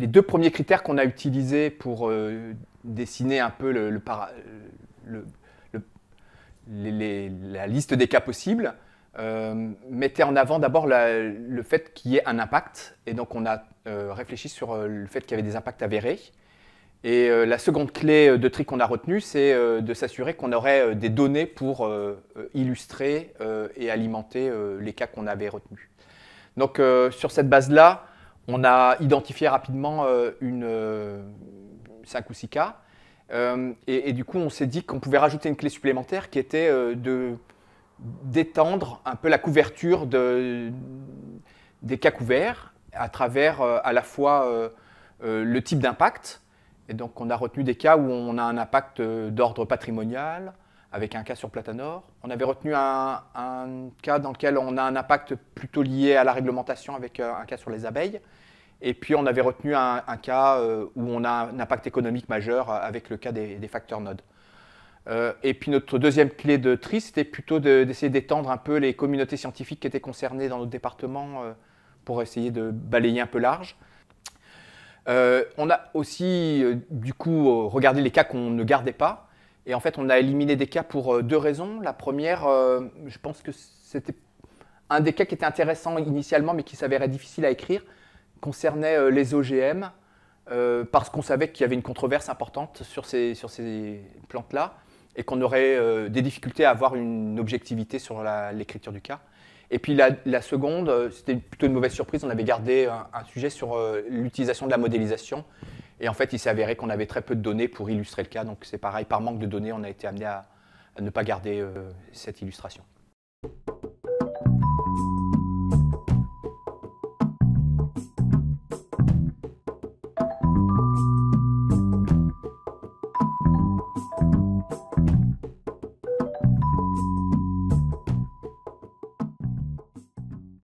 les deux premiers critères qu'on a utilisés pour dessiner un peu le- la liste des cas possibles mettaient en avant d'abord le fait qu'il y ait un impact. Et donc on a réfléchi sur le fait qu'il y avait des impacts avérés. Et la seconde clé de tri qu'on a retenue, c'est de s'assurer qu'on aurait des données pour illustrer et alimenter les cas qu'on avait retenus. Donc sur cette base-là, on a identifié rapidement 5 ou 6 cas. Et du coup, on s'est dit qu'on pouvait rajouter une clé supplémentaire qui était d'étendre un peu la couverture des cas couverts à travers à la fois le type d'impact. Et donc, on a retenu des cas où on a un impact d'ordre patrimonial, avec un cas sur Platanor. On avait retenu un cas dans lequel on a un impact plutôt lié à la réglementation, avec un cas sur les abeilles. Et puis, on avait retenu un cas où on a un impact économique majeur, avec le cas des facteurs nodes. Et puis, notre deuxième clé de tri, c'était plutôt d'essayer d'étendre un peu les communautés scientifiques qui étaient concernées dans notre département pour essayer de balayer un peu large. On a aussi, du coup, regardé les cas qu'on ne gardait pas. Et en fait, on a éliminé des cas pour deux raisons. La première, je pense que c'était un des cas qui était intéressant initialement, mais qui s'avérait difficile à écrire, concernait les OGM, parce qu'on savait qu'il y avait une controverse importante sur ces plantes-là, et qu'on aurait des difficultés à avoir une objectivité sur l'écriture du cas. Et puis la seconde, c'était plutôt une mauvaise surprise, on avait gardé un sujet sur l'utilisation de la modélisation. Et en fait, il s'est avéré qu'on avait très peu de données pour illustrer le cas. Donc c'est pareil, par manque de données, on a été amené à ne pas garder cette illustration.